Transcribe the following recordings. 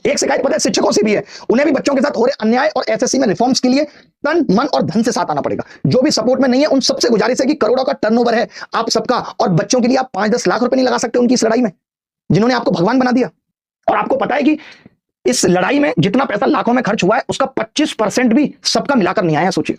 एक शिकायत पता है शिक्षकों से भी है, उन्हें भी बच्चों के साथ हो रहे अन्याय और एसएससी में रिफॉर्म्स के लिए तन मन और धन से साथ आना पड़ेगा। जो भी सपोर्ट में नहीं है उन सबसे गुजारिश है कि करोड़ों का टर्नओवर है आप सबका, और बच्चों के लिए आप 5-10 लाख रुपए नहीं लगा सकते उनकी इस लड़ाई में, जिन्होंने आपको भगवान बना दिया। और आपको पता है कि इस लड़ाई में जितना पैसा लाखों में खर्च हुआ है उसका 25% भी सबका मिलाकर नहीं आया। सोचिए,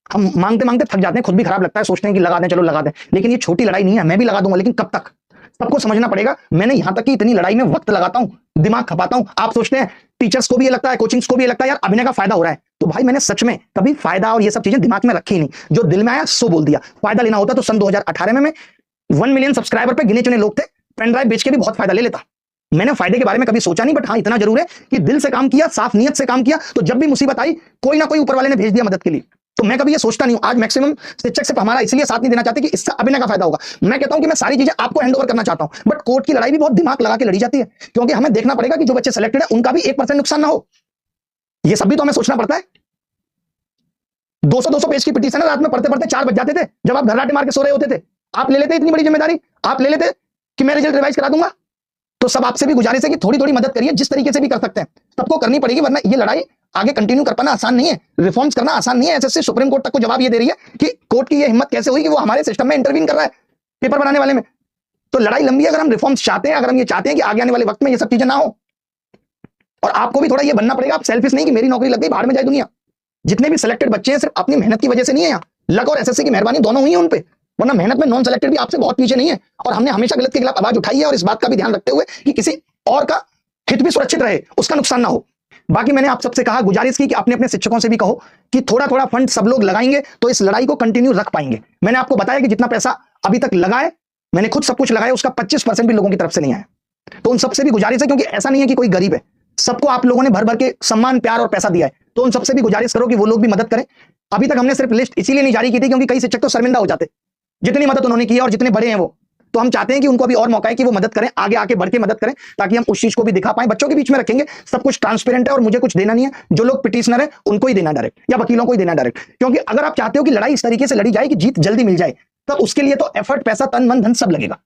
हम मांगते मांगते थक जाते हैं, खुद भी खराब लगता है, सोचते हैं कि लगा दें, चलो लगा दें, लेकिन ये छोटी लड़ाई नहीं है। मैं भी लगा दूंगा, लेकिन कब तक? सबको समझना पड़ेगा। मैंने यहां तक कि इतनी लड़ाई में वक्त लगाता हूं, दिमाग खपाता हूं। आप सोचते हैं टीचर्स को भी ये लगता है, कोचिंग्स को भी ये लगता है यार अभिनय का फायदा हो रहा है, तो भाई मैंने सच में कभी फायदा और ये सब चीजें दिमाग में रखी नहीं। जो दिल में आया सो बोल दिया। फायदा लेना होता तो सन 2018 में मैं 1 मिलियन सब्सक्राइबर पे गिने चुने लोग थे, पेन ड्राइव बेच के भी बहुत फायदा ले लेता। मैंने फायदे के बारे में कभी सोचा नहीं, बट हाँ इतना जरूर है कि दिल से काम किया, साफ नीयत से काम किया, तो जब भी मुसीबत आई कोई ना कोई ऊपर वाले ने भेज दिया मदद के लिए। तो मैं कभी ये सोचता नहीं हूं। आज मैक्सिमम शिक्षक सिर्फ हमारा इसलिए साथ नहीं देना चाहते कि इससे अभिनय का फायदा होगा। मैं कहता हूं कि मैं सारी चीजें आपको हैंडओवर करना चाहता हूं, बट कोर्ट की लड़ाई भी बहुत दिमाग लगा के लड़ी जाती है, क्योंकि हमें देखना पड़ेगा कि जो बच्चे सेलेक्टेड है उनका भी 1% नुकसान ना हो। ये सब भी तो हमें सोचना पड़ता है। 200-200 पेज की पिटीशन रात में पढ़ते पढ़ते 4 बज जाते थे, जब आप घर्राटे मार के सो रहे होते थे। आप ले लेते इतनी बड़ी जिम्मेदारी, आप ले लेते कि मैं रिजल्ट रिवाइज करा दूंगा। तो सब आपसे भी गुजारिश है कि थोड़ी थोड़ी मदद करिए, जिस तरीके से भी कर सकते हैं सबको करनी पड़ेगी, वरना ये लड़ाई आगे कंटिन्यू कर पाना आसान नहीं है, रिफॉर्म्स करना आसान नहीं है। एसएससी सुप्रीम कोर्ट तक को जवाब ये दे रही है कि कोर्ट की ये हिम्मत कैसे हुई कि वो हमारे सिस्टम में इंटरवीन कर रहा है पेपर बनाने वाले में। तो लड़ाई लंबी है। अगर हम रिफॉर्म्स चाहते हैं, अगर हम ये चाहते हैं कि आगे आने वाले वक्त में ये सब चीजें ना हो, और आपको भी थोड़ा ये बनना पड़ेगा, आप सेल्फिश नहीं कि मेरी नौकरी लग गई बाहर में जाए दुनिया। जितने भी सिलेक्टेड बच्चे हैं सिर्फ अपनी मेहनत की वजह से नहीं है, यहाँ लक और एसएससी की मेहरबानी दोनों हुई है उन पे, वरना मेहनत में नॉन सेलेक्टेड भी आपसे बहुत पीछे नहीं है। और हमने हमेशा गलत के खिलाफ आवाज उठाई है, और इस बात का भी ध्यान रखते हुए कि किसी और का हित भी सुरक्षित रहे, उसका नुकसान ना हो। बाकी मैंने आप सबसे कहा, गुजारिश की कि अपने अपने शिक्षकों से भी कहो कि थोड़ा थोड़ा फंड सब लोग लगाएंगे तो इस लड़ाई को कंटिन्यू रख पाएंगे। मैंने आपको बताया कि जितना पैसा अभी तक लगाए, मैंने खुद सब कुछ लगाया, उसका 25% भी लोगों की तरफ से नहीं आया। तो उन सबसे भी गुजारिश है, क्योंकि ऐसा नहीं है कि कोई गरीब है, सबको आप लोगों ने भर भर के सम्मान, प्यार और पैसा दिया है, तो उन सबसे भी गुजारिश करो कि वो लोग भी मदद करें। अभी तक हमने सिर्फ लिस्ट इसीलिए नहीं जारी की थी क्योंकि कई शिक्षक तो शर्मिंदा हो जाते, जितनी मदद उन्होंने की है और जितने बड़े हैं वो। तो हम चाहते हैं कि उनको अभी और मौका है कि वो मदद करें, आगे आके बढ़ के मदद करें, ताकि हम उस चीज को भी दिखा पाएं। बच्चों के बीच में रखेंगे, सब कुछ ट्रांसपेरेंट है और मुझे कुछ देना नहीं है। जो लोग पिटिशनर है उनको ही देना डायरेक्ट, या वकीलों को ही देना डायरेक्ट, क्योंकि अगर आप चाहते हो कि लड़ाई इस तरीके से लड़ी जाए कि जीत जल्दी मिल जाए, तब उसके लिए तो एफर्ट, पैसा, तन मन धन सब लगेगा।